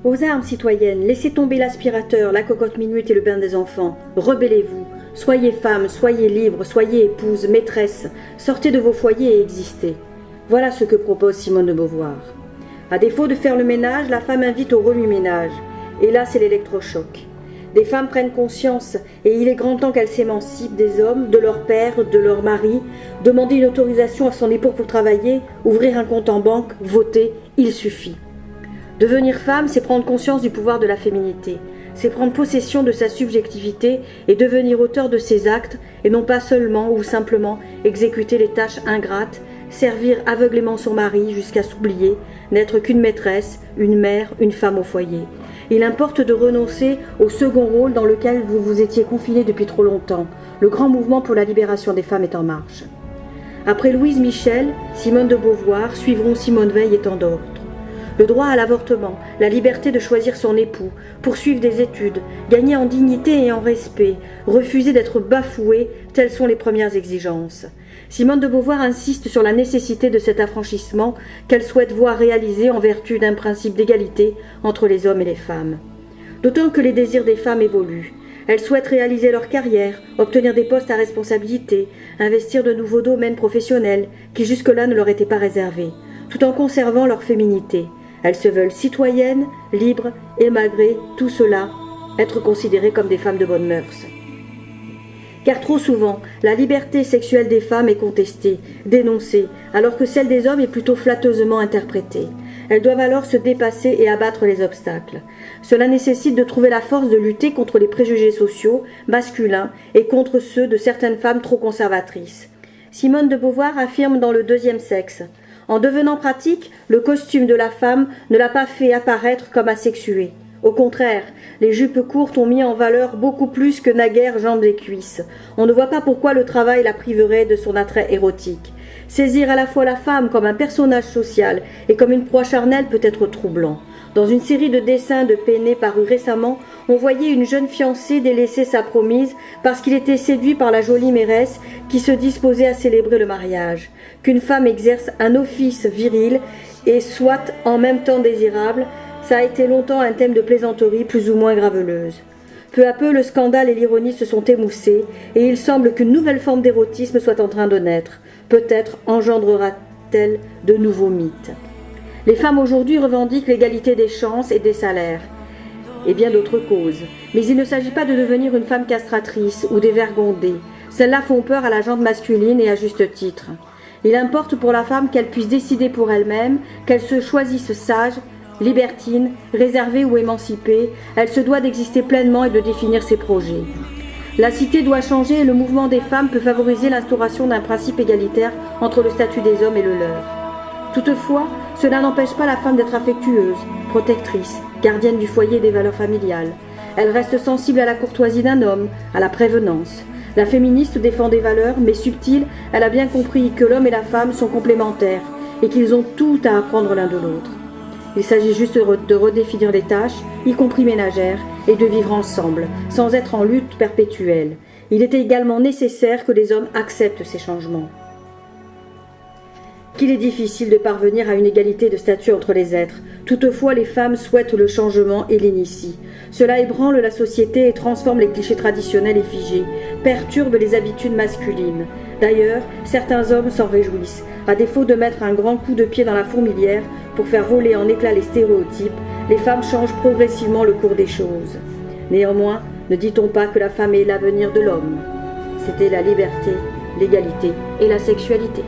Aux armes, citoyennes, laissez tomber l'aspirateur, la cocotte minute et le bain des enfants. Rebellez-vous. Soyez femmes, soyez libres, soyez épouses, maîtresses. Sortez de vos foyers et existez. Voilà ce que propose Simone de Beauvoir. À défaut de faire le ménage, la femme invite au remue-ménage. Et là, c'est l'électrochoc. Des femmes prennent conscience et il est grand temps qu'elles s'émancipent des hommes, de leur père, de leur mari, demander une autorisation à son époux pour travailler, ouvrir un compte en banque, voter, il suffit. Devenir femme, c'est prendre conscience du pouvoir de la féminité, c'est prendre possession de sa subjectivité et devenir auteur de ses actes et non pas seulement ou simplement exécuter les tâches ingrates, servir aveuglément son mari jusqu'à s'oublier, n'être qu'une maîtresse, une mère, une femme au foyer. Il importe de renoncer au second rôle dans lequel vous vous étiez confiné depuis trop longtemps. Le grand mouvement pour la libération des femmes est en marche. Après Louise Michel, Simone de Beauvoir suivront Simone Veil et tant d'autres. Le droit à l'avortement, la liberté de choisir son époux, poursuivre des études, gagner en dignité et en respect, refuser d'être bafoué, telles sont les premières exigences. Simone de Beauvoir insiste sur la nécessité de cet affranchissement qu'elle souhaite voir réalisé en vertu d'un principe d'égalité entre les hommes et les femmes. D'autant que les désirs des femmes évoluent. Elles souhaitent réaliser leur carrière, obtenir des postes à responsabilité, investir de nouveaux domaines professionnels qui jusque-là ne leur étaient pas réservés, tout en conservant leur féminité. Elles se veulent citoyennes, libres et malgré tout cela, être considérées comme des femmes de bonnes mœurs. Car trop souvent, la liberté sexuelle des femmes est contestée, dénoncée, alors que celle des hommes est plutôt flatteusement interprétée. Elles doivent alors se dépasser et abattre les obstacles. Cela nécessite de trouver la force de lutter contre les préjugés sociaux, masculins, et contre ceux de certaines femmes trop conservatrices. Simone de Beauvoir affirme dans Le deuxième sexe: en devenant pratique, le costume de la femme ne l'a pas fait apparaître comme asexué. Au contraire, les jupes courtes ont mis en valeur beaucoup plus que naguère jambes et cuisses. On ne voit pas pourquoi le travail la priverait de son attrait érotique. Saisir à la fois la femme comme un personnage social et comme une proie charnelle peut être troublant. Dans une série de dessins de Peiné parus récemment, on voyait une jeune fiancée délaisser sa promise parce qu'il était séduit par la jolie mairesse qui se disposait à célébrer le mariage. Qu'une femme exerce un office viril et soit en même temps désirable, ça a été longtemps un thème de plaisanterie plus ou moins graveleuse. Peu à peu, le scandale et l'ironie se sont émoussés et il semble qu'une nouvelle forme d'érotisme soit en train de naître. Peut-être engendrera-t-elle de nouveaux mythes. Les femmes aujourd'hui revendiquent l'égalité des chances et des salaires, et bien d'autres causes. Mais il ne s'agit pas de devenir une femme castratrice ou dévergondée. Celles-là font peur à la gente masculine et à juste titre. Il importe pour la femme qu'elle puisse décider pour elle-même, qu'elle se choisisse sage, libertine, réservée ou émancipée. Elle se doit d'exister pleinement et de définir ses projets. La cité doit changer et le mouvement des femmes peut favoriser l'instauration d'un principe égalitaire entre le statut des hommes et le leur. Toutefois, cela n'empêche pas la femme d'être affectueuse, protectrice, gardienne du foyer et des valeurs familiales. Elle reste sensible à la courtoisie d'un homme, à la prévenance. La féministe défend des valeurs, mais subtile, elle a bien compris que l'homme et la femme sont complémentaires et qu'ils ont tout à apprendre l'un de l'autre. Il s'agit juste de redéfinir les tâches, y compris ménagères, et de vivre ensemble, sans être en lutte perpétuelle. Il est également nécessaire que les hommes acceptent ces changements. Qu'il est difficile de parvenir à une égalité de statut entre les êtres. Toutefois, les femmes souhaitent le changement et l'initient. Cela ébranle la société et transforme les clichés traditionnels et figés, perturbe les habitudes masculines. D'ailleurs, certains hommes s'en réjouissent. À défaut de mettre un grand coup de pied dans la fourmilière pour faire voler en éclats les stéréotypes, les femmes changent progressivement le cours des choses. Néanmoins, ne dit-on pas que la femme est l'avenir de l'homme? C'était la liberté, l'égalité et la sexualité.